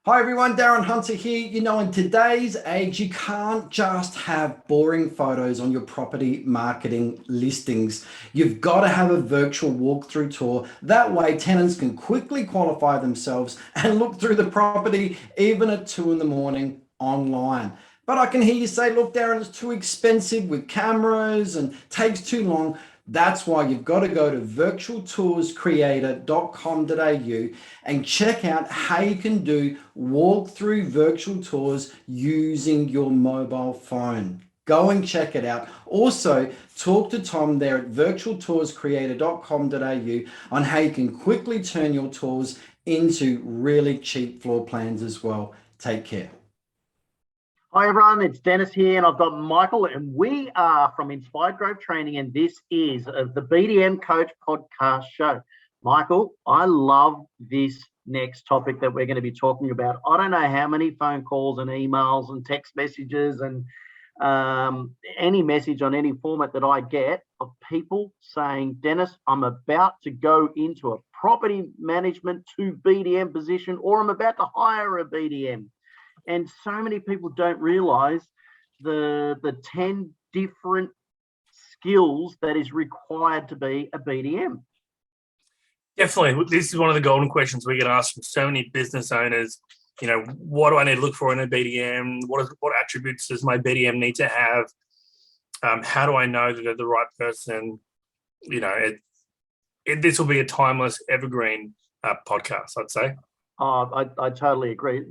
Hi everyone, Darren Hunter here. In today's age, you can't just have boring photos on your property marketing listings. You've got to have a virtual walkthrough tour. That way, tenants can quickly qualify themselves and look through the property even at 2 in the morning online. But I can hear you say, look, Darren, it's too expensive with cameras and takes too long. That's why you've got to go to virtualtourscreator.com.au and check out how you can do walkthrough virtual tours using your mobile phone. Go and check it out. Also, talk to Tom there at virtualtourscreator.com.au on how you can quickly turn your tours into really cheap floor plans as well. Take care. Hi everyone, it's Dennis here and I've got Michael and we are from Inspired Growth Training and this is the BDM Coach podcast show. Michael, I love this next topic that we're going to be talking about. I don't know how many phone calls and emails and text messages and any message on any format that I get of people saying, Dennis, I'm about to go into a property management to BDM position or I'm about to hire a BDM. And so many people don't realize the 10 different skills that is required to be a BDM. Definitely. This is one of the golden questions we get asked from so many business owners. What do I need to look for in a BDM? What attributes does my BDM need to have? How do I know that they're the right person? This will be a timeless, evergreen podcast, I'd say. Oh, I totally agree.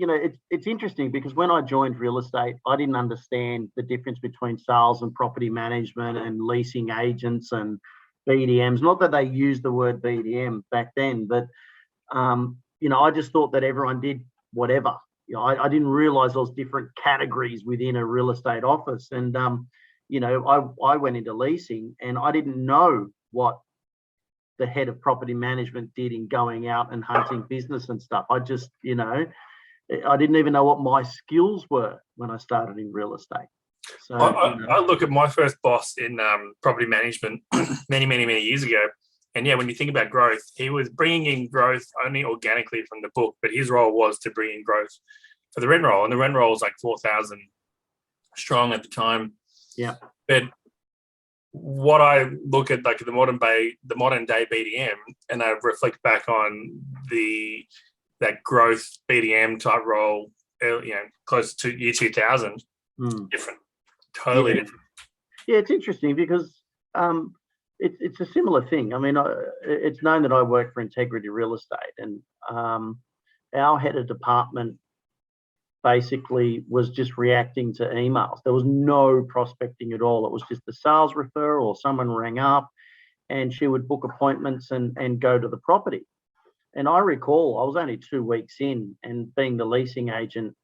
It's interesting because when I joined real estate, I didn't understand the difference between sales and property management and leasing agents and BDMs. Not that they used the word BDM back then, but, I just thought that everyone did whatever. I didn't realize there was different categories within a real estate office. And, I went into leasing and I didn't know what the head of property management did in going out and hunting business and stuff. I just, I didn't even know what my skills were when I started in real estate. So I look at my first boss in property management many, many, many years ago. And yeah, when you think about growth, he was bringing in growth only organically from the book, but his role was to bring in growth for the rent roll. And the rent roll was like 4,000 strong at the time. Yeah. But what I look at, like the modern day BDM, and I reflect back on that growth BDM type role, close to year 2000, different, totally different. Yeah, it's interesting because it's a similar thing. I mean, it's known that I work for Integrity Real Estate, and our head of department basically was just reacting to emails. There was no prospecting at all. It was just a sales referral or someone rang up and she would book appointments and go to the property. And I recall I was only 2 weeks in and being the leasing agent,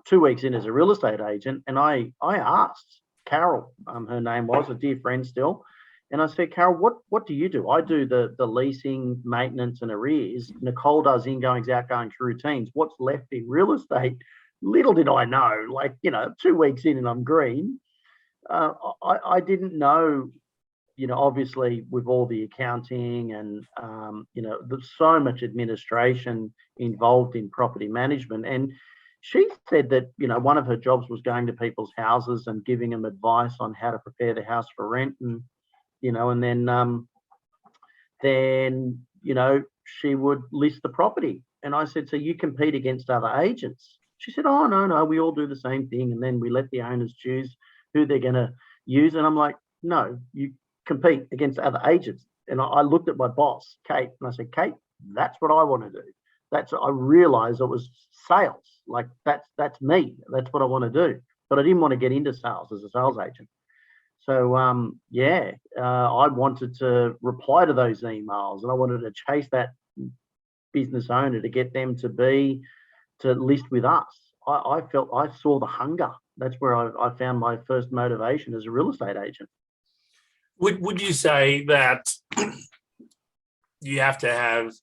2 weeks in as a real estate agent. And I asked Carol, her name was, a dear friend still. And I said, Carol, what do you do? I do the leasing, maintenance and arrears. Nicole does ingoings, outgoings, routines. What's left in real estate? Little did I know, 2 weeks in and I'm green. I didn't know, obviously with all the accounting and, there's so much administration involved in property management. And she said that, one of her jobs was going to people's houses and giving them advice on how to prepare the house for rent. And, and then, she would list the property. And I said, so you compete against other agents? She said, oh, no, we all do the same thing. And then we let the owners choose who they're going to use. And I'm like, no, you compete against other agents. And I looked at my boss, Kate, and I said, Kate, that's what I want to do. I realized it was sales. Like that's me. That's what I want to do. But I didn't want to get into sales as a sales agent. So, I wanted to reply to those emails and I wanted to chase that business owner to get them to list with us. I felt I saw the hunger. That's where I found my first motivation as a real estate agent. Would you say that you have to have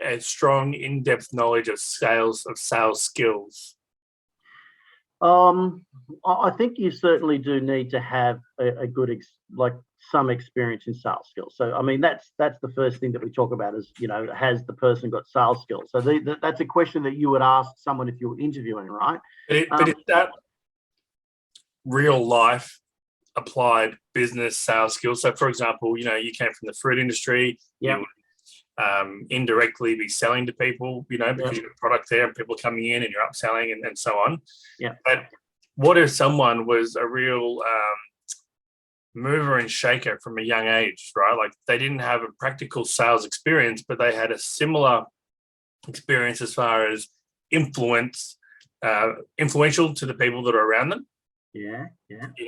a strong, in-depth knowledge of sales skills? I think you certainly do need to have a good, some experience in sales skills. So, I mean, that's the first thing that we talk about is, has the person got sales skills? So that's a question that you would ask someone if you were interviewing, right? But is that real life applied business sales skills? So, for example, you came from the fruit industry. Yeah. You would indirectly be selling to people, because you've got product there and people coming in and you're upselling and so on. Yeah. But what if someone was a real mover and shaker from a young age, right? Like they didn't have a practical sales experience, but they had a similar experience as far as influential to the people that are around them. Yeah. We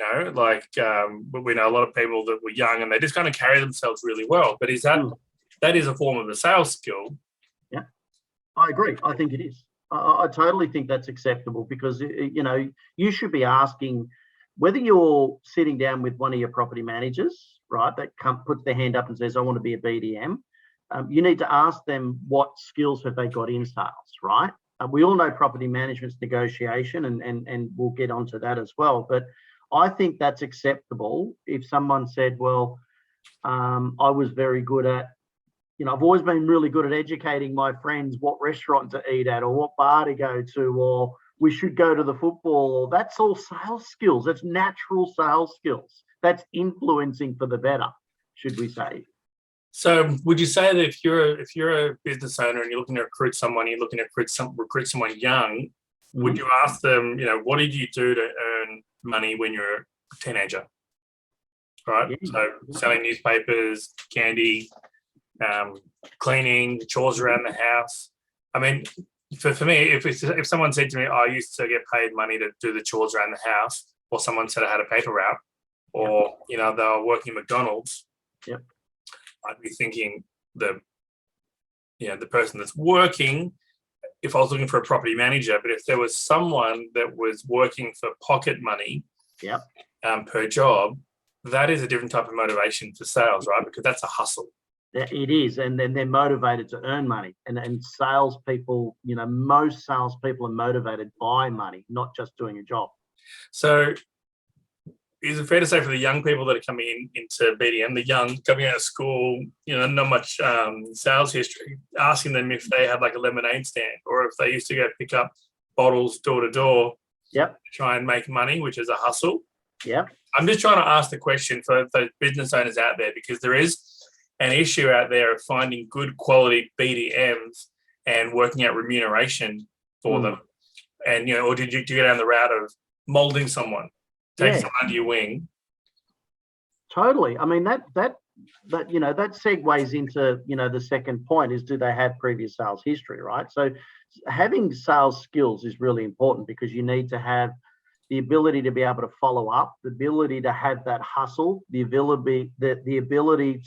know a lot of people that were young and they just kind of carry themselves really well. But is that is a form of a sales skill? Yeah, I agree. I think it is. I totally think that's acceptable because, you should be asking whether you're sitting down with one of your property managers, right, that puts their hand up and says, I want to be a BDM. You need to ask them what skills have they got in sales, right? We all know property management's negotiation and we'll get onto that as well. But I think that's acceptable if someone said, well, I was very good at, I've always been really good at educating my friends what restaurant to eat at or what bar to go to, or we should go to the football, or that's all sales skills. That's natural sales skills. That's influencing for the better, should we say. So would you say that if you're a business owner and you're looking to recruit someone, you're looking to recruit someone young, would you ask them, what did you do to earn money when you're a teenager? Right? Yeah. So selling newspapers, candy, cleaning, chores around the house. I mean, for me, if someone said to me, I used to get paid money to do the chores around the house, or someone said I had a paper route, or they were working at McDonald's, I'd be thinking the person that's working, if I was looking for a property manager, but if there was someone that was working for pocket money per job, that is a different type of motivation for sales, right? Because that's a hustle. It is, and then they're motivated to earn money. And salespeople, most salespeople are motivated by money, not just doing a job. So is it fair to say for the young people that are coming into BDM, the young coming out of school, not much sales history, asking them if they had like a lemonade stand or if they used to go pick up bottles door to door, to try and make money, which is a hustle? I'm just trying to ask the question for those business owners out there, because there is an issue out there of finding good quality BDMs and working out remuneration for them. And, or did you go down the route of molding someone, take someone under your wing? Totally. I mean, that segues into, the second point is, do they have previous sales history, right? So having sales skills is really important because you need to have the ability to be able to follow up, the ability to have that hustle, the ability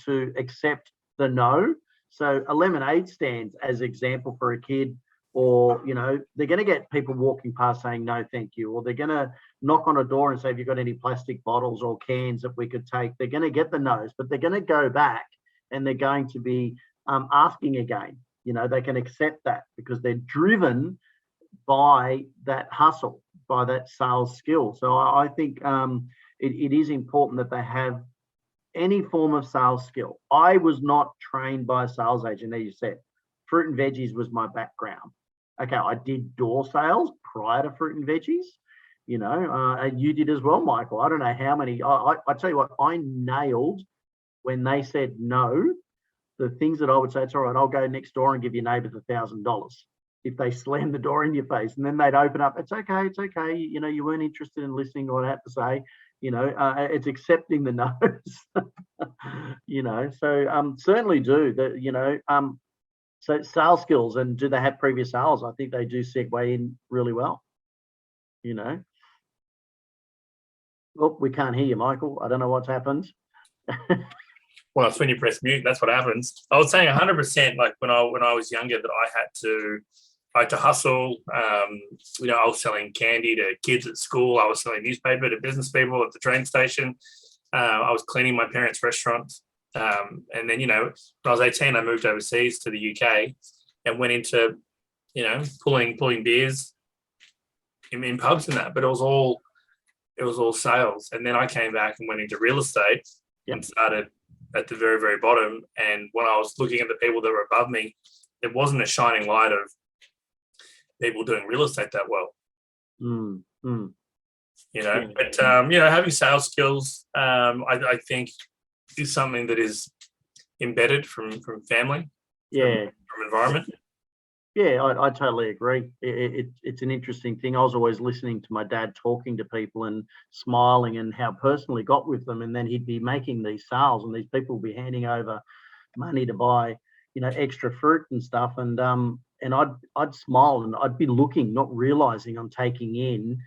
to accept the no. So a lemonade stand, as example for a kid, or, they're going to get people walking past saying, no, thank you. Or they're going to knock on a door and say, have you got any plastic bottles or cans that we could take? They're going to get the no's, but they're going to go back and they're going to be asking again. They can accept that because they're driven by that hustle, by that sales skill. So I think it is important that they have any form of sales skill. I was not trained by a sales agent, as you said. Fruit and veggies was my background. Okay, I did door sales prior to fruit and veggies, and you did as well, Michael. I don't know how many. I tell you what, I nailed when they said no, the things that I would say, it's all right, I'll go next door and give your neighbours $1,000. If they slam the door in your face, and then they'd open up, it's okay. You weren't interested in listening to what I had to say. It's accepting the no's. So certainly do that. So sales skills, and do they have previous sales? I think they do segue in really well. Oh, we can't hear you, Michael. I don't know what's happened. Well, it's when you press mute, that's what happens. I was saying 100%, like when I was younger, that I had to hustle. I was selling candy to kids at school. I was selling newspaper to business people at the train station. I was cleaning my parents' restaurants. And then, when I was 18, I moved overseas to the UK and went into, pulling beers in pubs and that, but it was all sales. And then I came back and went into real estate and started at the very, very bottom. And when I was looking at the people that were above me, it wasn't a shining light of people doing real estate that well. You know, but you know, having sales skills, I think is something that is embedded from family, from environment. Yeah, I totally agree. It's an interesting thing. I was always listening to my dad talking to people and smiling and how personal he got with them. And then he'd be making these sales and these people would be handing over money to buy, you know, extra fruit and stuff. And I'd smile and I'd be looking, not realizing I'm taking in,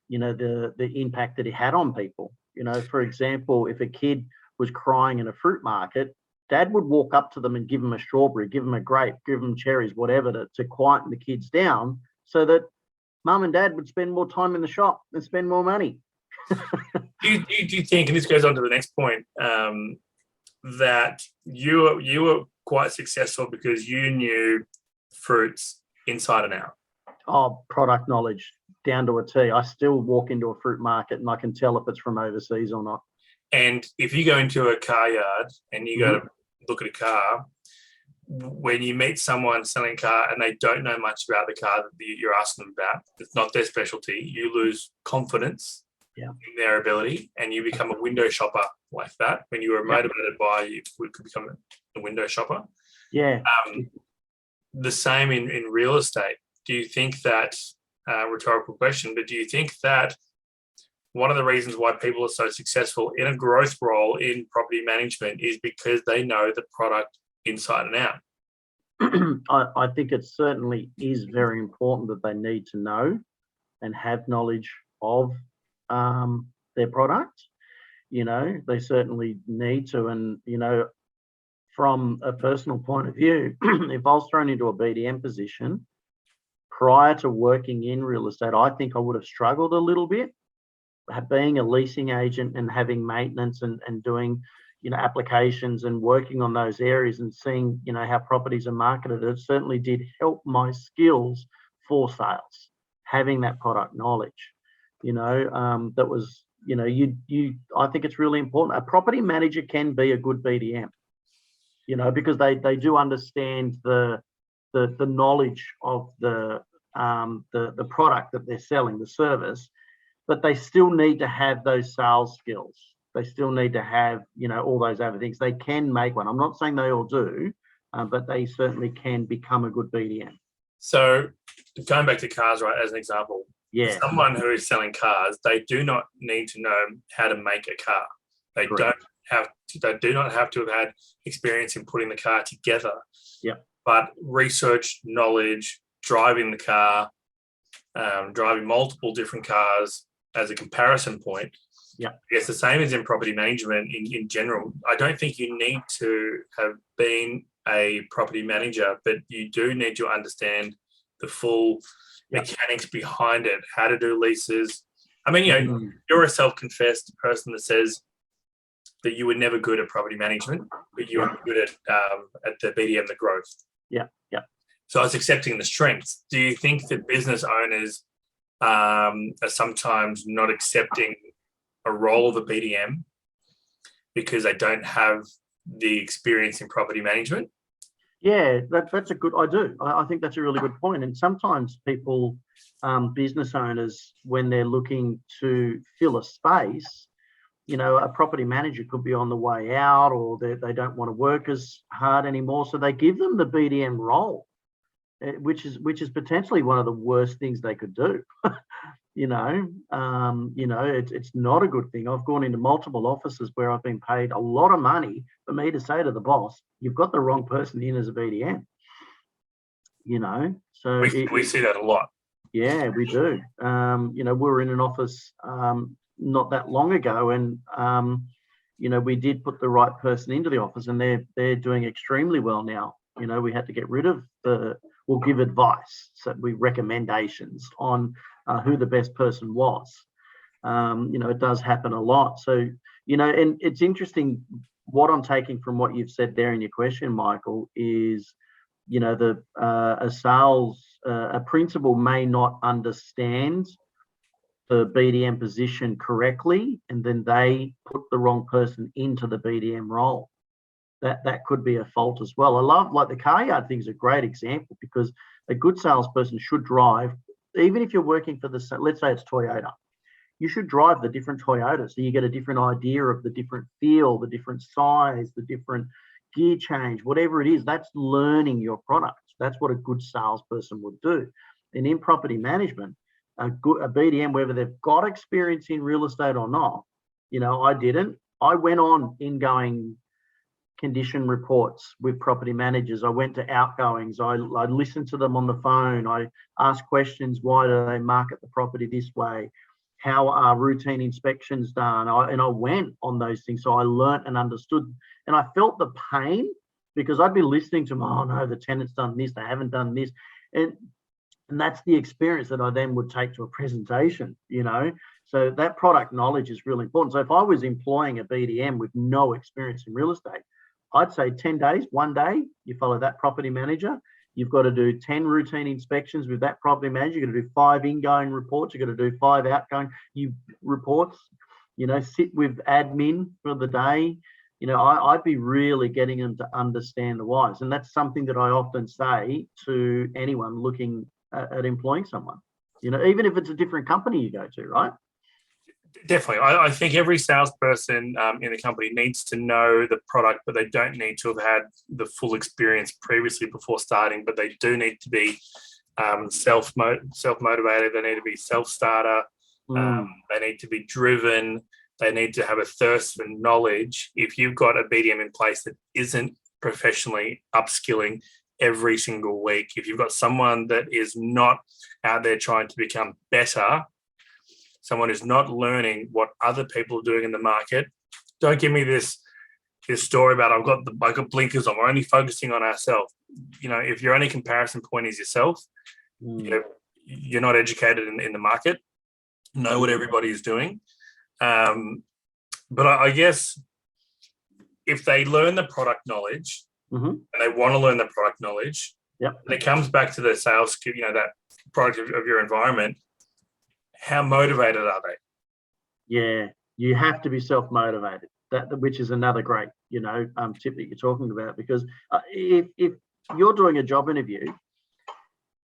you know, the impact that he had on people. You know, for example, if a kid was crying in a fruit market, Dad would walk up to them and give them a strawberry, give them a grape, give them cherries, whatever, to quieten the kids down so that Mum and Dad would spend more time in the shop and spend more money. Do you think, and this goes on to the next point, that you were quite successful because you knew fruits inside and out? Oh, product knowledge down to a T. I still walk into a fruit market and I can tell if it's from overseas or not. And if you go into a car yard and you go to look at a car, when you meet someone selling a car and they don't know much about the car that you're asking them about, it's not their specialty, you lose confidence in their ability and you become a window shopper like that. When you were motivated by, you could become a window shopper. Yeah. The same in real estate. Do you think that, rhetorical question, but do you think that one of the reasons why people are so successful in a growth role in property management is because they know the product inside and out? I think it certainly is very important that they need to know and have knowledge of their product. You know, they certainly need to. And, you know, from a personal point of view, if I was thrown into a BDM position prior to working in real estate, I think I would have struggled a little bit. Being a leasing agent and having maintenance and doing, you know, applications and working on those areas and seeing, you know, how properties are marketed, it certainly did help my skills for sales, having that product knowledge, you know, that was, you know, I think it's really important. A property manager can be a good BDM, you know, because they do understand the knowledge of the product that they're selling, the service, but they still need to have those sales skills. They still need to have, you know, all those other things. They can make one. I'm not saying they all do, but they certainly can become a good BDM. So going back to cars, right, as an example, someone who is selling cars, they do not need to know how to make a car. They do not have to have had experience in putting the car together. But research, knowledge, driving the car, driving multiple different cars as a comparison point. I guess the same as in property management in general. I don't think you need to have been a property manager, but you do need to understand the full mechanics behind it, how to do leases. I mean, you know, you're a self-confessed person that says that you were never good at property management, but you were good at the BDM, the growth. So it's accepting the strengths. Do you think that business owners are sometimes not accepting a role of a BDM because they don't have the experience in property management? Yeah, that's a good, I think that's a really good point. And sometimes people, business owners, when they're looking to fill a space, you know, a property manager could be on the way out or they don't want to work as hard anymore. So they give them the BDM role, which is potentially one of the worst things they could do. It's not a good thing. I've gone into multiple offices where I've been paid a lot of money for me to say to the boss, you've got the wrong person in as a BDM. You know, so we see that a lot. Yeah, we do. We were in an office not that long ago, and we did put the right person into the office, and they're doing extremely well now. You know, we had to get rid of we'll give advice, so recommendations on who the best person was. It does happen a lot. So, and it's interesting, what I'm taking from what you've said there in your question, Michael, is, a principal may not understand the BDM position correctly, and then they put the wrong person into the BDM role. That could be a fault as well. I love, like, the car yard thing is a great example, because a good salesperson should drive, even if you're working for let's say it's Toyota, you should drive the different Toyotas so you get a different idea of the different feel, the different size, the different gear change, whatever it is. That's learning your product. That's what a good salesperson would do. And in property management, a BDM, whether they've got experience in real estate or not, I didn't. I went on ingoing condition reports with property managers. I went to outgoings. I listened to them on the phone. I asked questions. Why do they market the property this way? How are routine inspections done? And I went on those things. So I learnt and understood. And I felt the pain, because I'd be listening to them. Oh no, the tenant's done this. They haven't done this. And that's the experience that I then would take to a presentation, So that product knowledge is really important. So if I was employing a BDM with no experience in real estate, I'd say 10 days, 1 day, you follow that property manager. You've got to do 10 routine inspections with that property manager. You've got to do 5 ingoing reports. You've got to do 5 outgoing reports, sit with admin for the day. I'd be really getting them to understand the whys. And that's something that I often say to anyone looking at employing someone, even if it's a different company you go to, right? Definitely. I think every salesperson in the company needs to know the product, but they don't need to have had the full experience previously before starting, but they do need to be self-motivated. They need to be self-starter. They need to be driven. They need to have a thirst for knowledge. If you've got a BDM in place that isn't professionally upskilling every single week, if you've got someone that is not out there trying to become better, someone who's not learning what other people are doing in the market, don't give me this story about I've got blinkers on. We're only focusing on ourselves. If your only comparison point is yourself, you're not educated in the market. Know what everybody is doing. But I guess if they learn the product knowledge and they want to learn the product knowledge, and it comes back to the sales skill, that product of your environment. How motivated are they? Yeah, you have to be self-motivated. Which is another great, tip that you're talking about, because if you're doing a job interview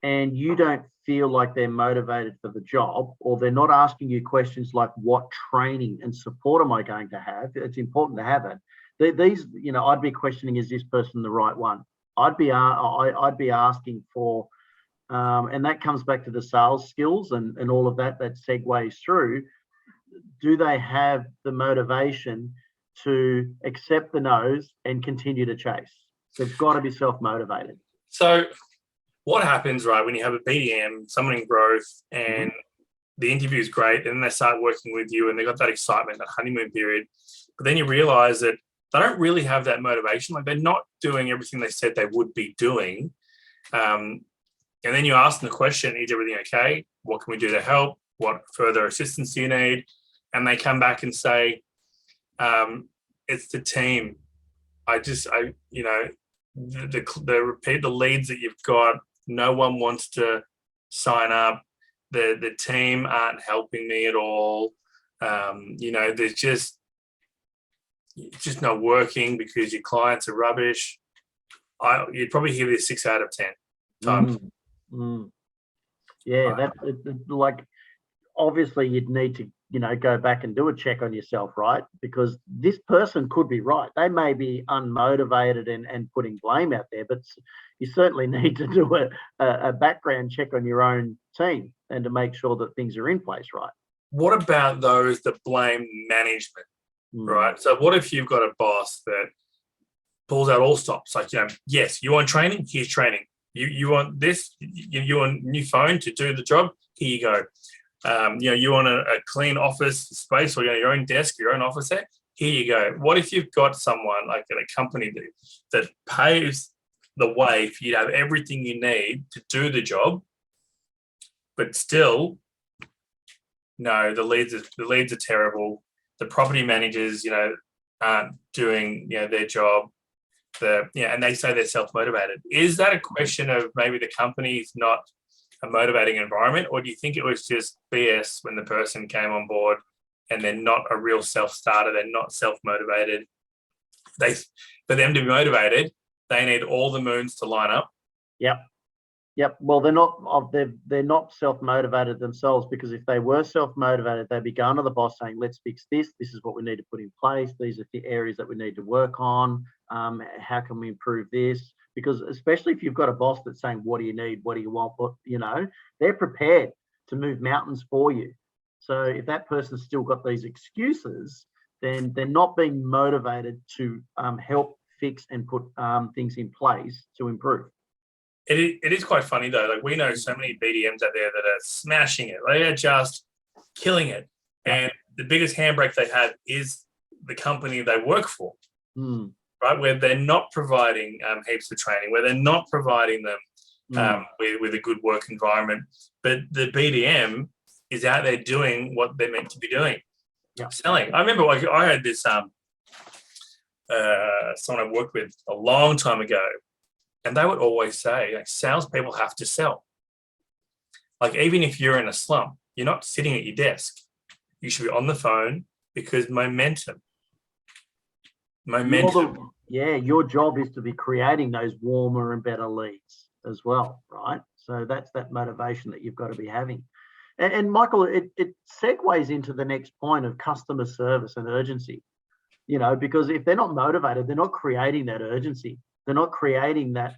and you don't feel like they're motivated for the job, or they're not asking you questions like, what training and support am I going to have? It's important to have it. These, I'd be questioning, is this person the right one? I'd be asking for, and that comes back to the sales skills and all of that segues through. Do they have the motivation to accept the no's and continue to chase? They've got to be self-motivated. So what happens, right, when you have a BDM, someone in growth, and the interview is great, and then they start working with you and they got that excitement, that honeymoon period, but then you realize that they don't really have that motivation. Like, they're not doing everything they said they would be doing. And then you ask them the question, is everything okay? What can we do to help? What further assistance do you need? And they come back and say, it's the team. The leads that you've got, no one wants to sign up. The team aren't helping me at all. There's just, it's just not working because your clients are rubbish. You'd probably hear this 6 out of 10 times. Yeah, that's like, obviously you'd need to, go back and do a check on yourself, right? Because this person could be right. They may be unmotivated and putting blame out there, but you certainly need to do a background check on your own team and to make sure that things are in place, right? What about those that blame management, right? So what if you've got a boss that pulls out all stops? Like, yes, you want training? Here's training. You want this? You want a new phone to do the job? Here you go. You want a clean office space, or your own desk, your own office there? Here you go. What if you've got someone like at a company that paves the way for you to have everything you need to do the job, but still, no, the leads are terrible. The property managers, aren't doing their job. And they say they're self-motivated. Is that a question of maybe the company's not a motivating environment, or do you think it was just BS when the person came on board and they're not a real self-starter, they're not self-motivated? For them to be motivated, they need all the moons to line up. Yep. Well, they're not self-motivated themselves, because if they were self-motivated, they'd be going to the boss saying, let's fix this. This is what we need to put in place. These are the areas that we need to work on. How can we improve this? Because especially if you've got a boss that's saying, what do you need? What do you want? What, they're prepared to move mountains for you. So if that person's still got these excuses, then they're not being motivated to help fix and put things in place to improve. It is quite funny though. Like, we know so many BDMs out there that are smashing it. They are just killing it. And the biggest handbrake they have is the company they work for, right? Where they're not providing heaps of training, where they're not providing them with a good work environment. But the BDM is out there doing what they're meant to be doing, selling. I remember I had this someone I worked with a long time ago. And they would always say, like, salespeople have to sell. Like, even if you're in a slump, you're not sitting at your desk. You should be on the phone, because momentum. Your job is to be creating those warmer and better leads as well, right? So that's that motivation that you've got to be having. And Michael, it segues into the next point of customer service and urgency, because if they're not motivated, they're not creating that urgency. They're not creating that,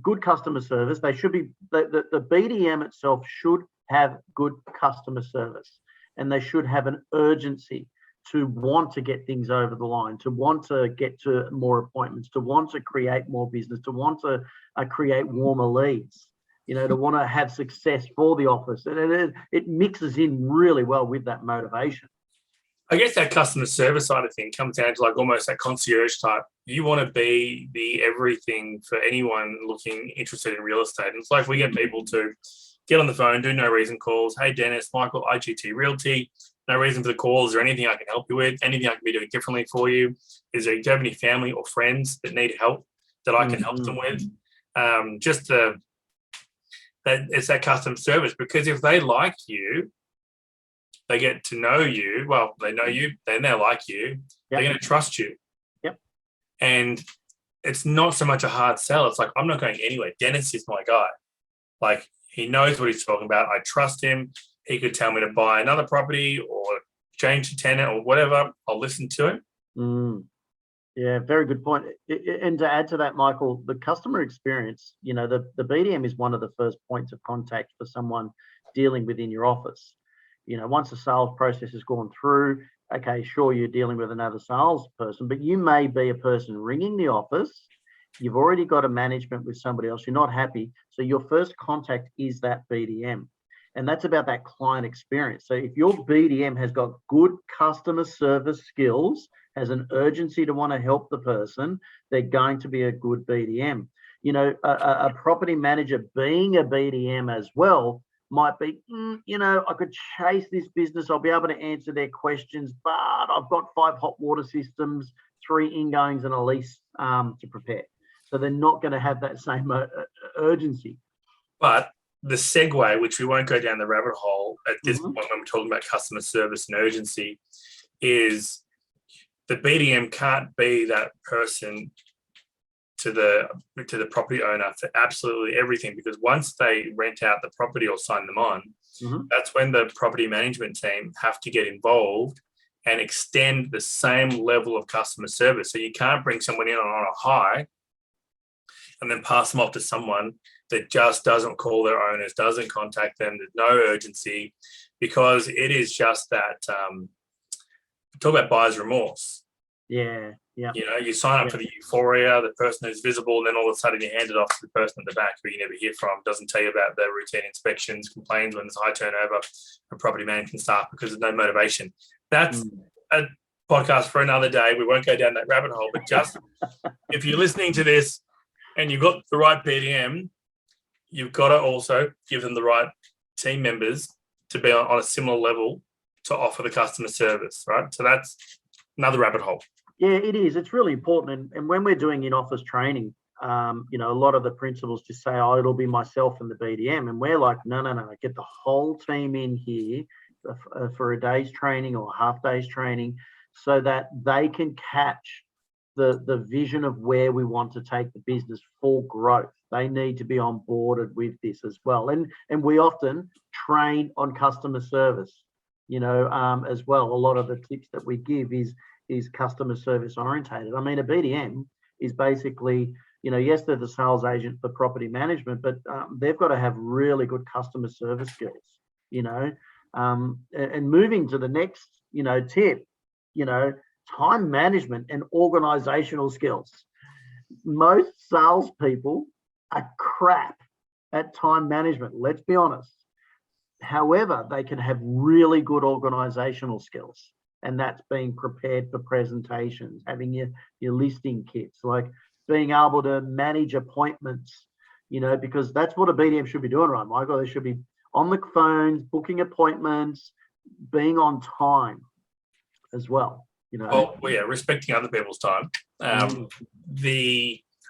good customer service. They should be, the BDM itself should have good customer service, and they should have an urgency to want to get things over the line, to want to get to more appointments, to want to create more business, to want to create warmer leads, to want to have success for the office. And it mixes in really well with that motivation. I guess that customer service side of thing comes down to like almost that concierge type. You want to be the everything for anyone interested in real estate. And it's like we get people to get on the phone, do no reason calls. Hey, Dennis, Michael, IGT Realty. No reason for the call. Is there anything I can help you with? Anything I can be doing differently for you? Do you have any family or friends that need help that I can help them with? It's that customer service, because if they like you, they get to know you. Well, they know you, then they like you. They're going to trust you. And it's not so much a hard sell. It's like, I'm not going anywhere. Dennis is my guy. Like, he knows what he's talking about. I trust him. He could tell me to buy another property or change the tenant or whatever. I'll listen to him. Yeah, very good point. And to add to that, Michael, the customer experience, the BDM is one of the first points of contact for someone dealing within your office. Once the sales process has gone through, okay, sure, you're dealing with another salesperson, but you may be a person ringing the office. You've already got a management with somebody else. You're not happy. So your first contact is that BDM. And that's about that client experience. So if your BDM has got good customer service skills, has an urgency to want to help the person, they're going to be a good BDM. A property manager being a BDM as well might be, I could chase this business. I'll be able to answer their questions, but I've got 5 hot water systems, 3 ingoings and a lease to prepare. So they're not going to have that same urgency. But the segue, which we won't go down the rabbit hole at this point when we're talking about customer service and urgency, is the BDM can't be that person to the property owner for absolutely everything, because once they rent out the property or sign them on, that's when the property management team have to get involved and extend the same level of customer service. So you can't bring someone in on a high and then pass them off to someone that just doesn't call their owners, doesn't contact them. There's no urgency, because it is just that, talk about buyer's remorse. Yeah. You sign up for the euphoria, the person who's visible, and then all of a sudden you hand it off to the person at the back who you never hear from, doesn't tell you about their routine inspections, complains when there's high turnover of property management staff because there's no motivation. That's a podcast for another day. We won't go down that rabbit hole, but just if you're listening to this and you've got the right BDM, you've got to also give them the right team members to be on a similar level to offer the customer service, right? So that's another rabbit hole. Yeah, it is. It's really important. And when we're doing in-office training, you know, a lot of the principals just say, oh, it'll be myself and the BDM. And we're like, no, get the whole team in here for a day's training or a half day's training so that they can catch the vision of where we want to take the business for growth. They need to be onboarded with this as well. And we often train on customer service, you know, as well. A lot of the tips that we give is customer service orientated. I mean, a BDM is basically, you know, yes, they're the sales agent for property management, but they've got to have really good customer service skills, you know. And moving to the next, you know, tip, you know, time management and organizational skills. Most salespeople are crap at time management, let's be honest. However, they can have really good organizational skills, and that's being prepared for presentations, having your listing kits, like being able to manage appointments, you know, because that's what a BDM should be doing, right, Michael? They should be on the phones, booking appointments, being on time as well. You know? Well, yeah, respecting other people's time.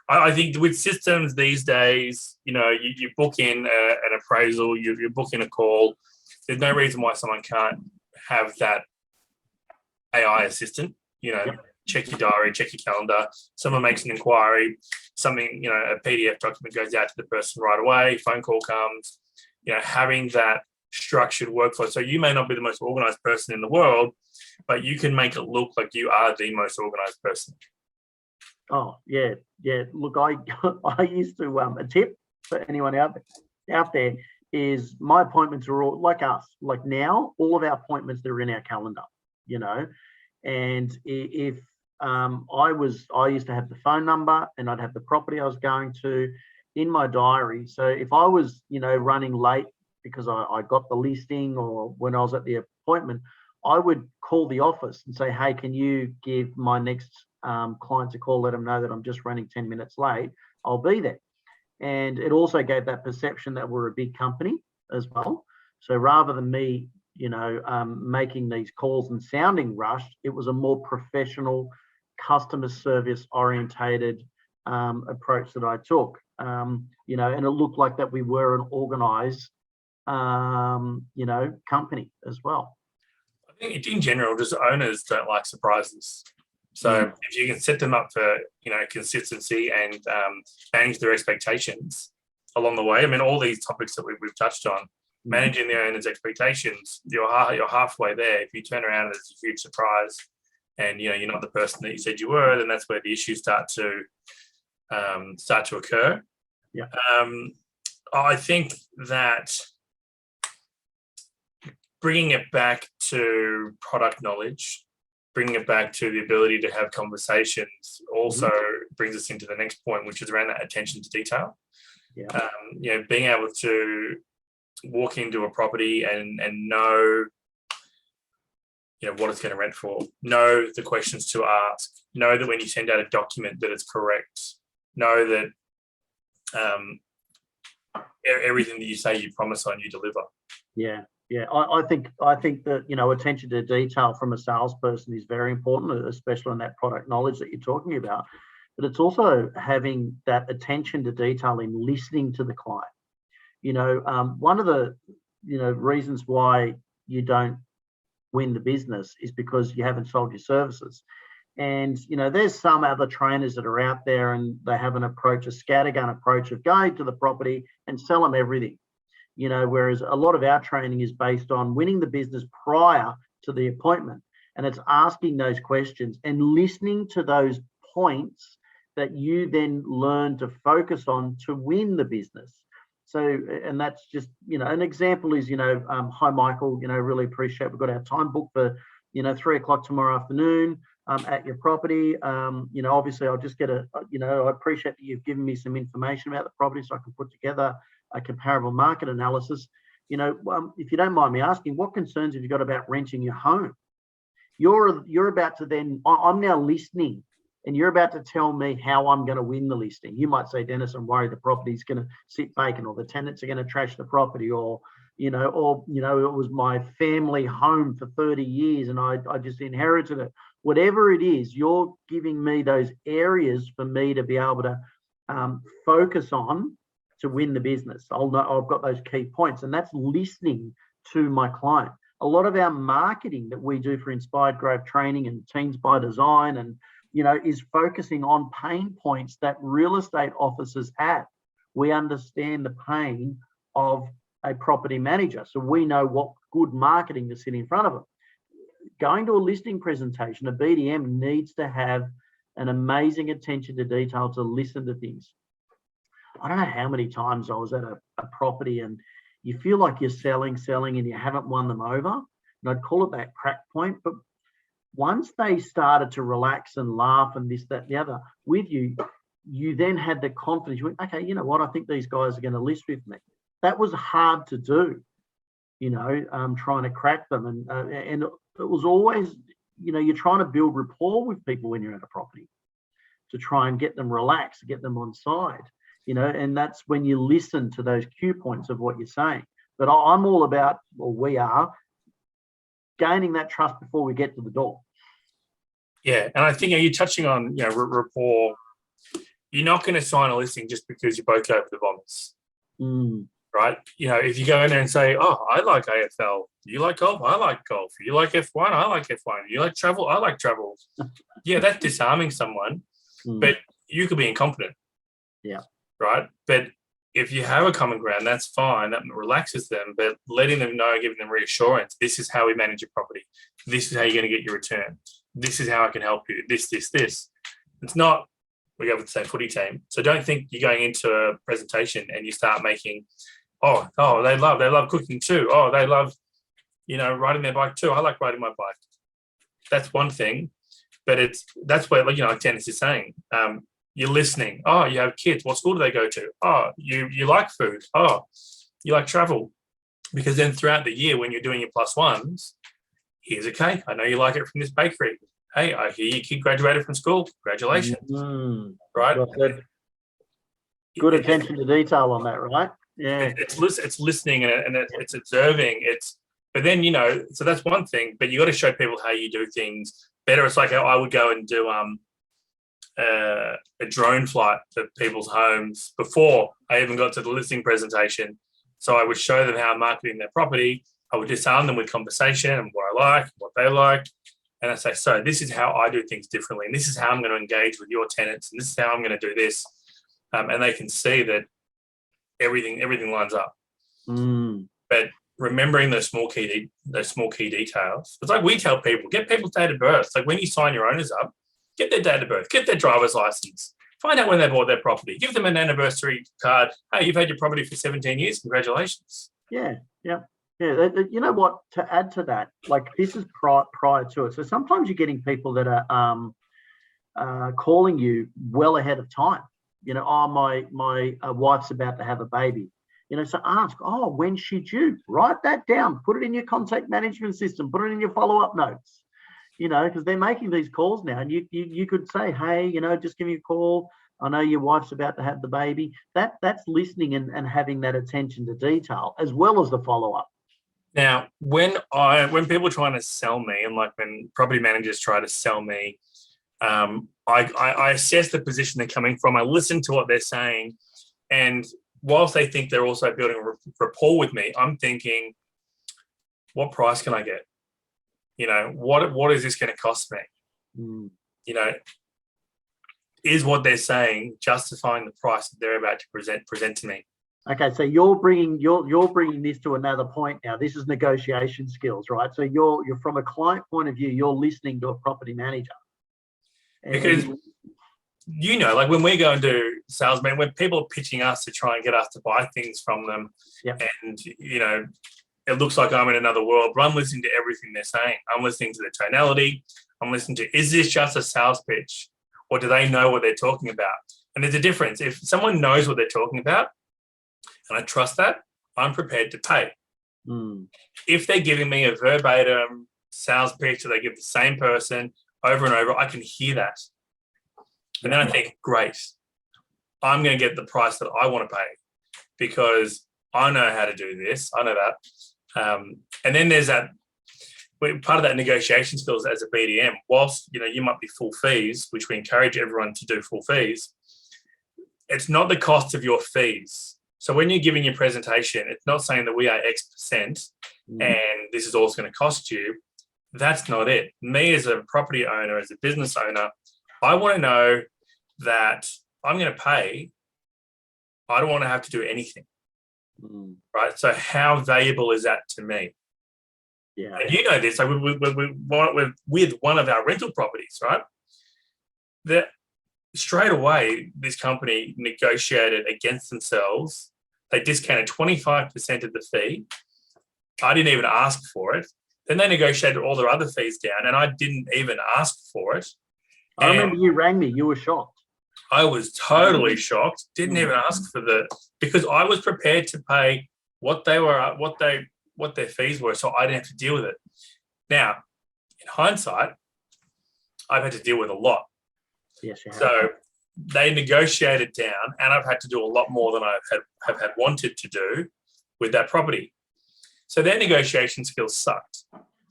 I think with systems these days, you know, you book in an appraisal, you book in a call. There's no reason why someone can't have that AI assistant, you know, check your diary, check your calendar. Someone makes an inquiry, something, you know, a PDF document goes out to the person right away, phone call comes, you know, having that structured workflow. So you may not be the most organized person in the world, but you can make it look like you are the most organized person. Oh, yeah. Look, I used to, a tip for anyone out there is my appointments are all like us. Like now, all of our appointments, they're in our calendar, you know. And if I used to have the phone number and I'd have the property I was going to in my diary. So if I was, you know, running late because I got the listing or when I was at the appointment, I would call the office and say, hey, can you give my next clients a call, let them know that I'm just running 10 minutes late, I'll be there. And it also gave that perception that we're a big company as well. So rather than me, you know, making these calls and sounding rushed, it was a more professional, customer service orientated approach that I took, you know, and it looked like that we were an organized, you know, company as well. I think in general, just owners don't like surprises. So if you can set them up for, you know, consistency and manage their expectations along the way. I mean, all these topics that we've touched on, managing the owner's expectations, you're halfway there. If you turn around and it's a huge surprise and, you know, you're not the person that you said you were, then that's where the issues start to occur. Yeah. I think that bringing it back to product knowledge, bringing it back to the ability to have conversations also brings us into the next point, which is around that attention to detail. Yeah. You know, being able to walk into a property and know, you know, what it's going to rent for, know the questions to ask, know that when you send out a document that it's correct, know that everything that you say you promise on, you deliver. Yeah. I think that, you know, attention to detail from a salesperson is very important, especially on that product knowledge that you're talking about. But it's also having that attention to detail in listening to the client. You know, one of the, you know, reasons why you don't win the business is because you haven't sold your services. And, you know, there's some other trainers that are out there and they have an approach, a scattergun approach of going to the property and sell them everything. You know, whereas a lot of our training is based on winning the business prior to the appointment. And it's asking those questions and listening to those points that you then learn to focus on to win the business. So, and that's just, you know, an example is, you know, hi, Michael, you know, really appreciate we've got our time booked for, you know, 3 o'clock tomorrow afternoon at your property. You know, obviously I'll just get you know, I appreciate that you've given me some information about the property so I can put together a comparable market analysis. You know, if you don't mind me asking, what concerns have you got about renting your home? You're about to then, I'm now listening and you're about to tell me how I'm going to win the listing. You might say, Dennis, I'm worried the property's going to sit vacant or the tenants are going to trash the property or, you know, it was my family home for 30 years and I just inherited it. Whatever it is, you're giving me those areas for me to be able to focus on to win the business. I'll know I've got those key points, and that's listening to my client. A lot of our marketing that we do for Inspired Growth Training and Teams by Design, and is focusing on pain points that real estate officers have. We understand the pain of a property manager, so we know what good marketing to sit in front of them. Going to a listing presentation, a BDM needs to have an amazing attention to detail to listen to things. I don't know how many times I was at a property and you feel like you're selling, and you haven't won them over. And I'd call it that crack point. But once they started to relax and laugh and this, that, and the other with you, you then had the confidence. You went, okay, you know what? I think these guys are going to list with me. That was hard to do, trying to crack them. And it was always, you're trying to build rapport with people when you're at a property to try and get them relaxed, get them on side. And that's when you listen to those cue points of what you're saying. But I'm all about, we are, gaining that trust before we get to the door. Yeah, and I think you're touching on rapport. You're not going to sign a listing just because you both go over the vomits, right? If you go in there and say, "Oh, I like AFL. You like golf? I like golf. You like F1? I like F1. You like travel? I like travel." Yeah, that's disarming someone, but you could be incompetent. Yeah. Right. But if you have a common ground, that's fine. That relaxes them. But letting them know, giving them reassurance, this is how we manage your property. This is how you're going to get your return. This is how I can help you. This. It's not, we go with the same footy team. So don't think you're going into a presentation and you start making, they love cooking too. Oh, they love, riding their bike too. I like riding my bike. That's one thing. But that's where, like Deniz is saying, you're listening. Oh, you have kids. What school do they go to? Oh, you like food. Oh, you like travel. Because then throughout the year, when you're doing your plus ones, here's a cake. I know you like it from this bakery. Hey, I hear your kid graduated from school. Congratulations. Right? Good attention to detail on that, right? Yeah. It's listening and it's observing. But then, so that's one thing. But you got to show people how you do things better. It's like how I would go and do a drone flight to people's homes before I even got to the listing presentation. So I would show them how I'm marketing their property. I would disarm them with conversation and what I like, what they like. And I say, so this is how I do things differently. And this is how I'm going to engage with your tenants. And this is how I'm going to do this. And they can see that everything lines up. But remembering those small key details. It's like we tell people, get people's date of birth. It's like when you sign your owners up, get their date of birth, get their driver's license, find out when they bought their property, give them an anniversary card. Hey, you've had your property for 17 years. Congratulations. Yeah. You know what? To add to that, like this is prior to it. So sometimes you're getting people that are calling you well ahead of time. My wife's about to have a baby. So ask, when should you? Write that down. Put it in your contact management system. Put it in your follow-up notes. Because they're making these calls now, and you could say, hey, just give me a call. I know your wife's about to have the baby. That's listening and having that attention to detail as well as the follow-up. Now, when people are trying to sell me, and like when property managers try to sell me, I assess the position they're coming from. I listen to what they're saying, and whilst they think they're also building a rapport with me, I'm thinking, what price can I get? What is this going to cost me? Is what they're saying justifying the price that they're about to present to me? Okay, so you're bringing this to another point now. This is negotiation skills, right? So you're from a client point of view, you're listening to a property manager. Because like when we go and do salesmen, when people are pitching us to try and get us to buy things from them, and it looks like I'm in another world, but I'm listening to everything they're saying. I'm listening to the tonality. I'm listening to, is this just a sales pitch, or do they know what they're talking about? And there's a difference. If someone knows what they're talking about, and I trust that, I'm prepared to pay. If they're giving me a verbatim sales pitch that they give the same person over and over, I can hear that. And then I think, great, I'm going to get the price that I want to pay because I know how to do this. I know that. And then there's that, part of that negotiation skills as a BDM, whilst, you might be full fees, which we encourage everyone to do full fees, it's not the cost of your fees. So when you're giving your presentation, it's not saying that we are X percent and this is all it's going to cost you. That's not it. Me as a property owner, as a business owner, I want to know that I'm going to pay. I don't want to have to do anything. Right. So how valuable is that to me? Yeah. And you know this, like we're with one of our rental properties, right? That straight away, this company negotiated against themselves. They discounted 25% of the fee. I didn't even ask for it. Then they negotiated all their other fees down, and I didn't even ask for it. I remember you rang me. You were shocked. I was totally shocked. Didn't even ask for because I was prepared to pay what their fees were, so I didn't have to deal with it. Now, in hindsight, I've had to deal with a lot. Yes, you have. So they negotiated down, and I've had to do a lot more than I have had wanted to do with that property. So their negotiation skills sucked.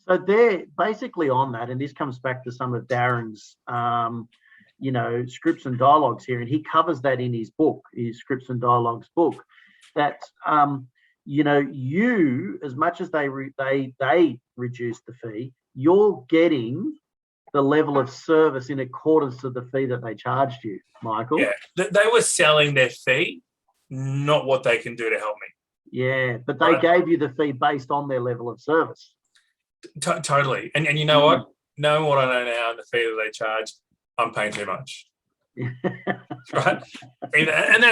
So they're basically on that, and this comes back to some of Darren's, scripts and dialogues here, and he covers that in his book, his scripts and dialogues book. That you, as much as they reduce the fee, you're getting the level of service in accordance to the fee that they charged you, Michael. Yeah, they were selling their fee, not what they can do to help me. Yeah, but they gave you the fee based on their level of service. Totally. And you know what? Knowing what I know now and the fee that they charge, I'm paying too much. Right? And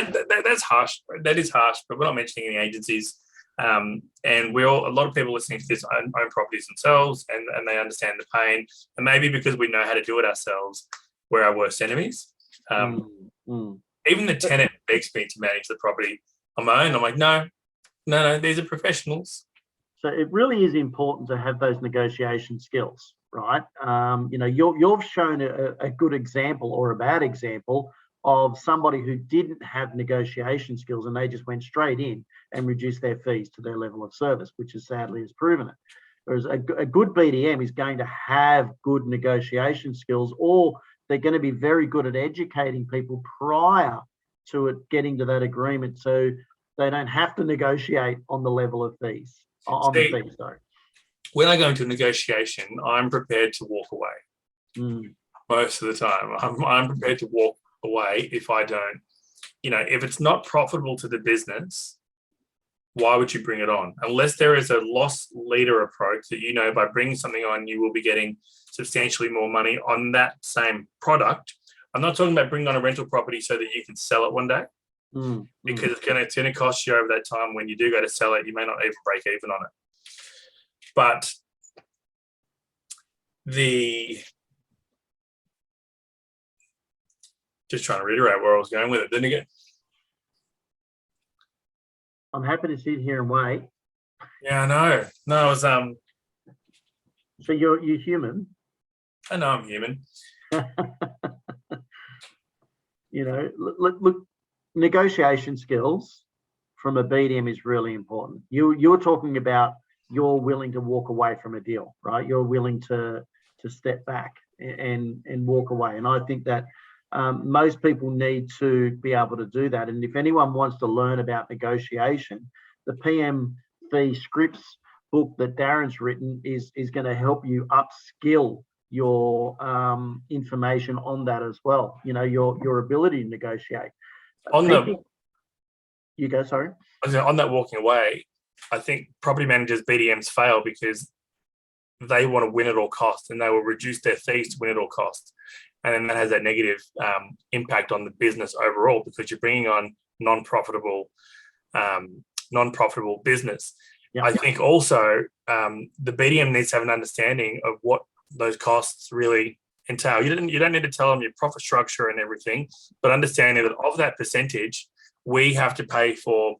that's harsh. That is harsh, but we're not mentioning any agencies. And a lot of people listening to this own properties themselves, and they understand the pain. And maybe because we know how to do it ourselves, we're our worst enemies. Even the tenant begs me to manage the property on my own. I'm like, no, these are professionals. So it really is important to have those negotiation skills, right? You've shown a good example or a bad example of somebody who didn't have negotiation skills, and they just went straight in and reduced their fees to their level of service, which is sadly has proven it. Whereas a good BDM is going to have good negotiation skills, or they're going to be very good at educating people prior to it getting to that agreement, so they don't have to negotiate on the level of fees. When I go into a negotiation, I'm prepared to walk away. Most of the time, I'm prepared to walk away if I don't. If it's not profitable to the business, why would you bring it on? Unless there is a loss leader approach that by bringing something on, you will be getting substantially more money on that same product. I'm not talking about bringing on a rental property so that you can sell it one day. Because it's going to cost you over that time. When you do go to sell it, you may not even break even on it. But just trying to reiterate where I was going with it. Then again, I'm happy to sit here and wait. Yeah, I know. No, I was So you're human. I know I'm human. Look. Negotiation skills from a BDM is really important. You're talking about you're willing to walk away from a deal, right? You're willing to step back and walk away. And I think that most people need to be able to do that. And if anyone wants to learn about negotiation, the PMV Scripts book that Darren's written is going to help you upskill your information on that as well. Your ability to negotiate. You go, sorry. On that walking away, I think property managers, BDMs fail because they want to win at all costs, and they will reduce their fees to win at all costs. And then that has that negative impact on the business overall, because you're bringing on non-profitable business. Yeah. I think also the BDM needs to have an understanding of what those costs really entail. You don't need to tell them your profit structure and everything, but understanding that of that percentage, we have to pay for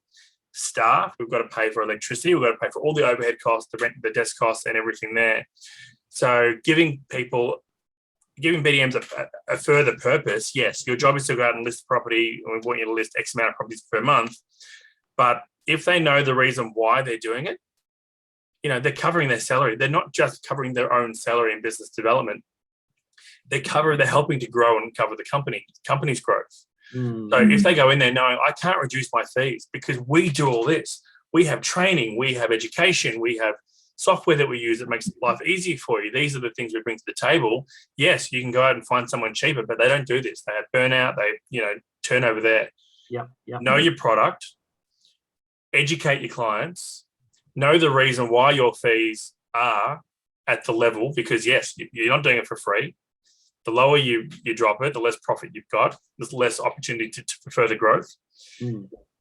staff, we've got to pay for electricity, we've got to pay for all the overhead costs, the rent, the desk costs, and everything there. So giving BDMs a further purpose, yes, your job is to go out and list property, and we want you to list X amount of properties per month. But if they know the reason why they're doing it, they're covering their salary. They're not just covering their own salary and business development. They're helping to grow and cover the company's growth. So if they go in there knowing I can't reduce my fees because we do all this, we have training, we have education, we have software that we use that makes life easier for you. These are the things we bring to the table. Yes, you can go out and find someone cheaper, but they don't do this. They have burnout, they, turnover there. Know your product, educate your clients, know the reason why your fees are at the level, because yes, you're not doing it for free. The lower you drop it, the less profit you've got, there's less opportunity for further growth.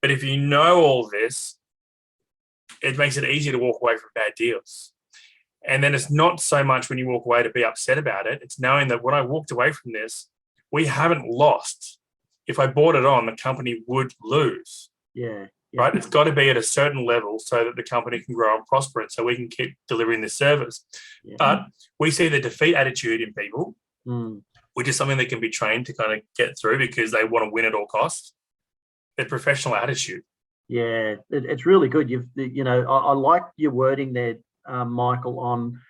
But if you know all this, it makes it easier to walk away from bad deals. And then it's not so much when you walk away to be upset about it. It's knowing that when I walked away from this, we haven't lost. If I bought it on, the company would lose. Right? It's got to be at a certain level so that the company can grow and prosper and so we can keep delivering this service. But we see the defeat attitude in people, which is something that can be trained to kind of get through because they want to win at all costs. Their professional attitude. Yeah, it's really good. I like your wording there, Michael, on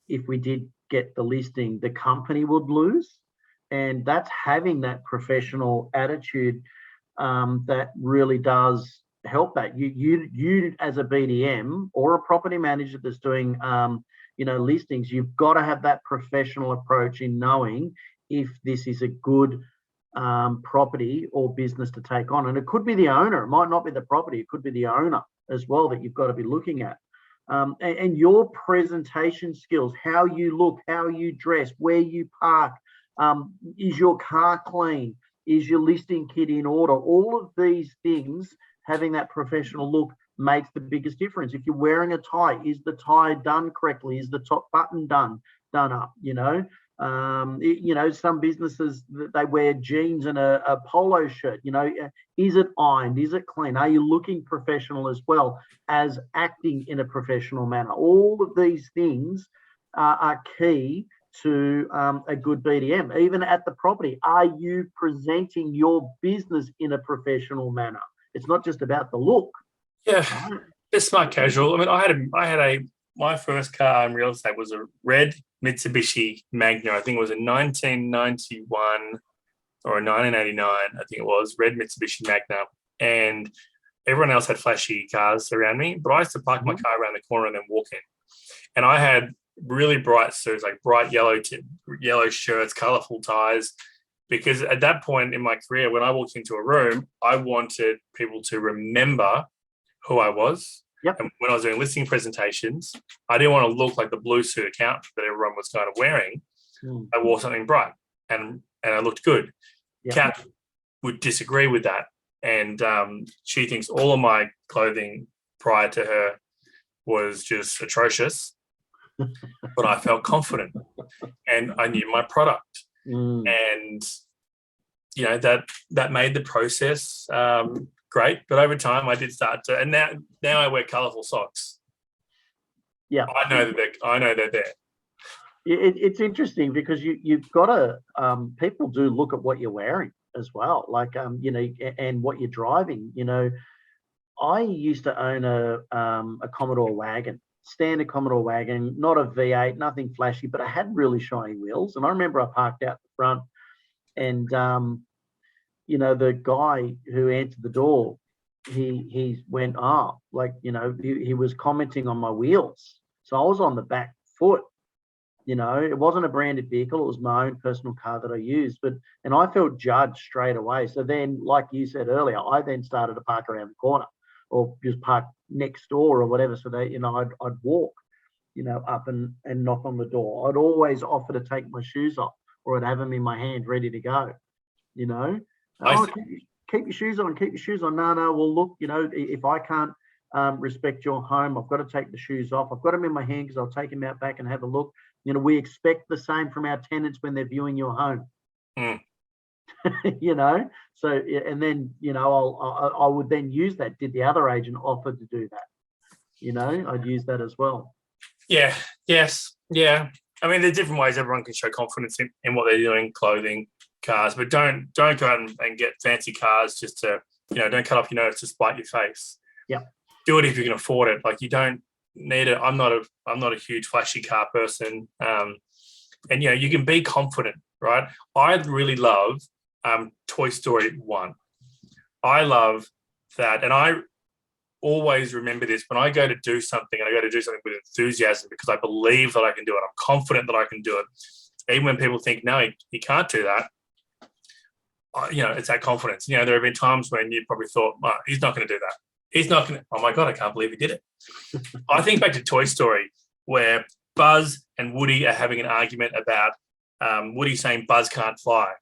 if we did get the listing, the company would lose. And that's having that professional attitude that really does help that. You as a BDM or a property manager that's doing, listings, you've got to have that professional approach in knowing if this is a good property or business to take on. And it could be the owner. It might not be the property. It could be the owner as well that you've got to be looking at. And your presentation skills, how you look, how you dress, where you park, is your car clean? Is your listing kit in order? All of these things, having that professional look makes the biggest difference. If you're wearing a tie, is the tie done correctly? Is the top button done up? Some businesses, they wear jeans and a polo shirt. Is it ironed? Is it clean? Are you looking professional as well as acting in a professional manner? All of these things are key to a good BDM. Even at the property, are you presenting your business in a professional manner? It's not just about the look. Yeah, it's smart casual. I mean, my first car in real estate was a red Mitsubishi Magna. I think it was a 1991 or a 1989. I think it was red Mitsubishi Magna. And everyone else had flashy cars around me, but I used to park my car around the corner and then walk in. And I had really bright suits, like bright yellow shirts, colorful ties, because at that point in my career, when I walked into a room, I wanted people to remember who I was. And when I was doing listing presentations, I didn't want to look like the blue suit accountant that everyone was kind of wearing. I wore something bright and I looked good. Kat would disagree with that. And she thinks all of my clothing prior to her was just atrocious. But I felt confident and I knew my product. And, that made the process great. But over time I did start to, and now I wear colourful socks. I know they're there. It's interesting because you've got to, people do look at what you're wearing as well, like, and what you're driving. I used to own a Commodore wagon, standard Commodore wagon, not a V8, nothing flashy, but I had really shiny wheels. And I remember I parked out the front and, the guy who answered the door, he went, he was commenting on my wheels. So I was on the back foot. It wasn't a branded vehicle. It was my own personal car that I used, and I felt judged straight away. So then, like you said earlier, I then started to park around the corner or just park next door or whatever. So that, I'd walk, up and knock on the door. I'd always offer to take my shoes off or I'd have them in my hand ready to go, keep your shoes on, keep your shoes on. No, well, look, if I can't respect your home, I've got to take the shoes off. I've got them in my hand because I'll take them out back and have a look. We expect the same from our tenants when they're viewing your home. So, and then, I would then use that. Did the other agent offer to do that? I'd use that as well. Yeah. Yes. Yeah. I mean, there's different ways everyone can show confidence in what they're doing, clothing, cars, but don't go out and get fancy cars just to, don't cut off your nose to spite your face. Do it if you can afford it. Like, you don't need it. I'm not a huge flashy car person. And you can be confident, right? I really love Toy Story 1. I love that. And I always remember this when I go to do something, and I go to do something with enthusiasm because I believe that I can do it. I'm confident that I can do it. Even when people think, no, he can't do that. It's that confidence. There have been times when you probably thought, oh, he's not going to do that. He's not going to, oh my God, I can't believe he did it. I think back to Toy Story where Buzz and Woody are having an argument about Woody saying Buzz can't fly.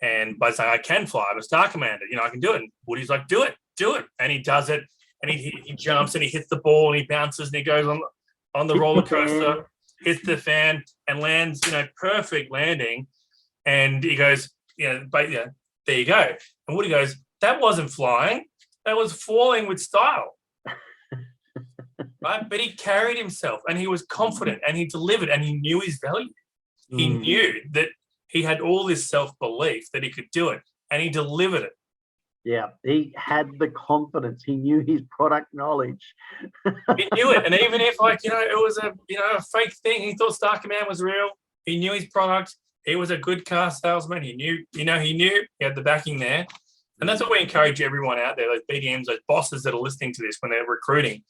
And Buzz saying, I can fly. I'm a Star Commander. I can do it. And Woody's like, do it. And he does it. And he jumps and he hits the ball and he bounces and he goes on the roller coaster, hits the fan and lands, perfect landing. And he goes, there you go. And Woody goes, that wasn't flying. That was falling with style. Right? But he carried himself and he was confident and he delivered and he knew his value. He knew that he had all this self-belief that he could do it and he delivered it. Yeah, he had the confidence. He knew his product knowledge. He knew it. And even if it was a fake thing, he thought Star Command was real. He knew his product. He was a good car salesman. He knew he had the backing there. And that's what we encourage everyone out there, those BDMs, those bosses that are listening to this when they're recruiting.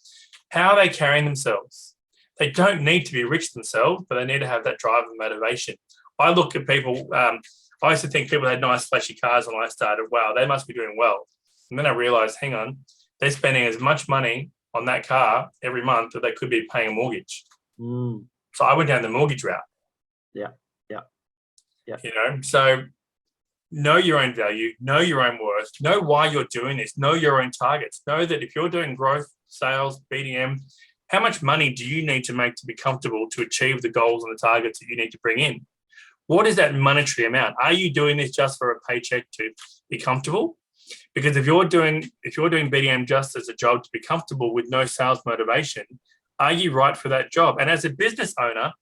How are they carrying themselves? They don't need to be rich themselves, but they need to have that drive and motivation. I look at people, I used to think people had nice flashy cars when I started. Wow, they must be doing well. And then I realized, hang on, they're spending as much money on that car every month that they could be paying a mortgage. So I went down the mortgage route. Yeah. So know your own value, know your own worth, know why you're doing this, know your own targets. Know that if you're doing growth, sales, BDM, how much money do you need to make to be comfortable to achieve the goals and the targets that you need to bring in? What is that monetary amount? Are you doing this just for a paycheck to be comfortable? Because if you're doing BDM just as a job to be comfortable with no sales motivation, are you right for that job? And as a business owner,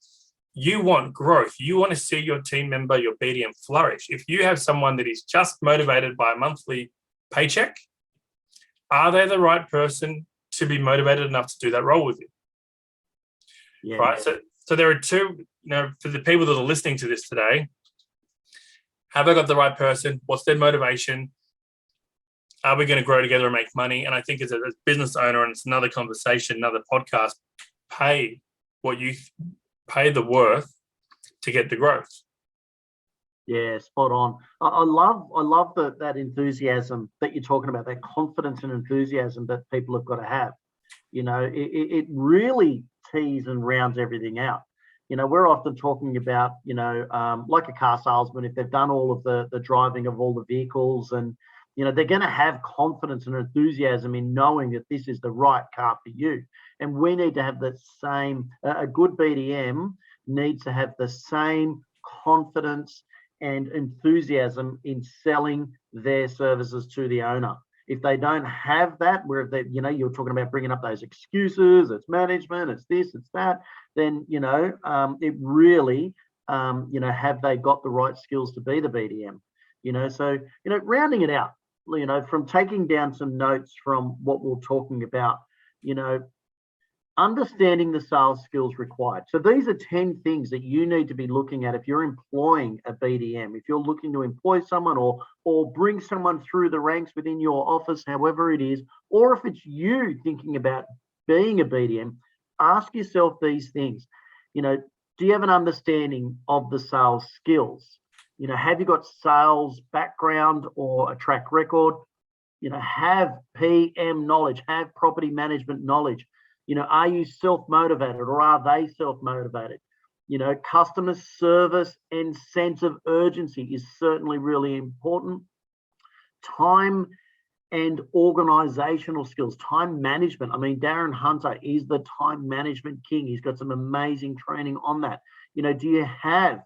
you want growth. You want to see your team member, your BDM flourish. If you have someone that is just motivated by a monthly paycheck, are they the right person to be motivated enough to do that role with you? Yeah. Right. So there are two, for the people that are listening to this today, have I got the right person? What's their motivation? Are we going to grow together and make money? And I think as a business owner, and it's another conversation, another podcast, pay the worth to get the growth. Yeah, spot on. I love that enthusiasm that you're talking about, that confidence and enthusiasm that people have got to have. It really tees and rounds everything out. We're often talking about, like a car salesman, if they've done all of the driving of all the vehicles and, they're going to have confidence and enthusiasm in knowing that this is the right car for you. And we need to have the same, a good BDM needs to have the same confidence and enthusiasm in selling their services to the owner. If they don't have that, where you're talking about bringing up those excuses, it's management, it's this, it's that, then, it really, have they got the right skills to be the BDM? So, rounding it out, from taking down some notes from what we're talking about, understanding the sales skills required. So these are 10 things that you need to be looking at if you're employing a BDM, if you're looking to employ someone or bring someone through the ranks within your office, however it is, or if it's you thinking about being a BDM, ask yourself these things. Do you have an understanding of the sales skills? Have you got sales background or a track record? Have PM knowledge, have property management knowledge. Are you self-motivated or are they self-motivated? Customer service and sense of urgency is certainly really important. Time and organizational skills, time management. I mean, Darren Hunter is the time management king. He's got some amazing training on that. Do you have,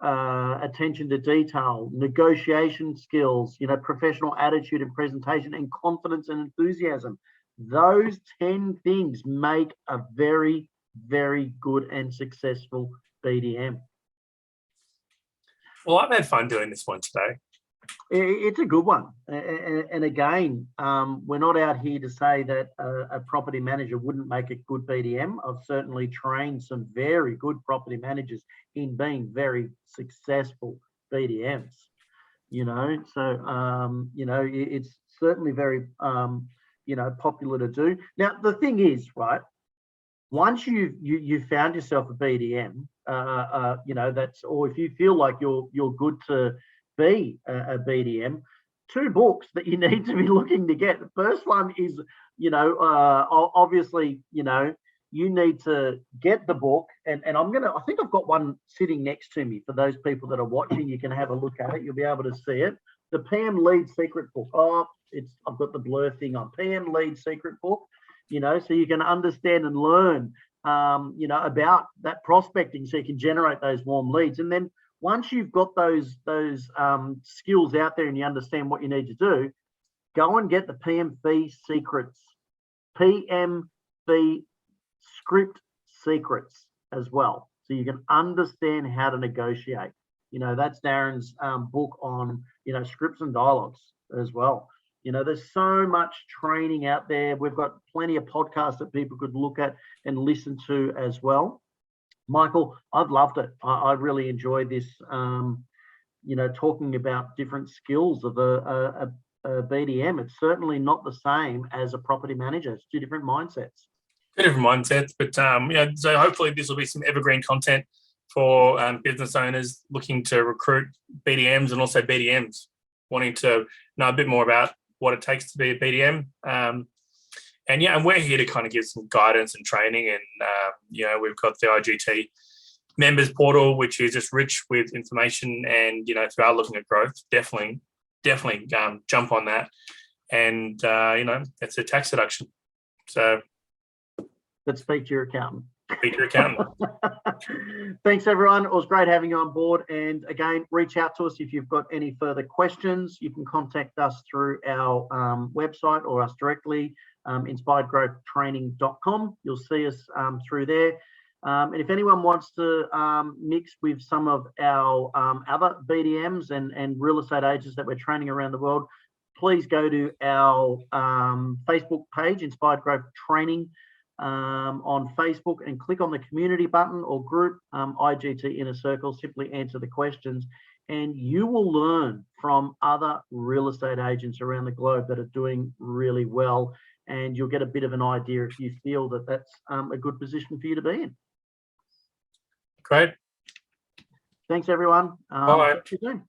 attention to detail, negotiation skills, professional attitude and presentation, and confidence and enthusiasm? Those 10 things make a very, very good and successful BDM. Well, I've had fun doing this one today. It's a good one. And again, we're not out here to say that a property manager wouldn't make a good BDM. I've certainly trained some very good property managers in being very successful BDMs, you know. So, you know, it's certainly very, you know, popular to do. Now, the thing is, right, once you found yourself a BDM, you know, that's, or if you feel like you're good to be a BDM, 2 books that you need to be looking to get. The first one is, you know, obviously, you know, you need to get the book, and I think I've got one sitting next to me for those people that are watching. You can have a look at it. You'll be able to see it. The PM Lead Secret book. Oh, I've got the blur thing on. PM Lead Secret book, you know, so you can understand and learn, you know, about that prospecting, so you can generate those warm leads. And then once you've got those skills out there and you understand what you need to do, go and get the PMV Secrets, PMV Script Secrets as well, so you can understand how to negotiate. You know, that's Darren's book on, you know, scripts and dialogues as well. You know, there's so much training out there. We've got plenty of podcasts that people could look at and listen to as well. Michael, I've loved it. I really enjoyed this, you know, talking about different skills of a BDM. It's certainly not the same as a property manager. It's 2 different mindsets. 2 different mindsets, but you know, so hopefully this will be some evergreen content for business owners looking to recruit BDMs, and also BDMs wanting to know a bit more about what it takes to be a BDM. And yeah, and we're here to kind of give some guidance and training. And you know, we've got the IGT members portal, which is just rich with information. And you know, if you are looking at growth, definitely jump on that. And you know, it's a tax deduction. So let's speak to your accountant. Speak to your accountant. Thanks, everyone. It was great having you on board. And again, reach out to us if you've got any further questions. You can contact us through our website or us directly, inspiredgrowthtraining.com. You'll see us through there. And if anyone wants to mix with some of our other BDMs and real estate agents that we're training around the world, please go to our Facebook page, Inspired Growth Training, on Facebook, and click on the community button or group, IGT Inner Circle. Simply answer the questions, and you will learn from other real estate agents around the globe that are doing really well, and you'll get a bit of an idea if you feel that that's a good position for you to be in. Great. Thanks, everyone. Bye. Talk to you soon.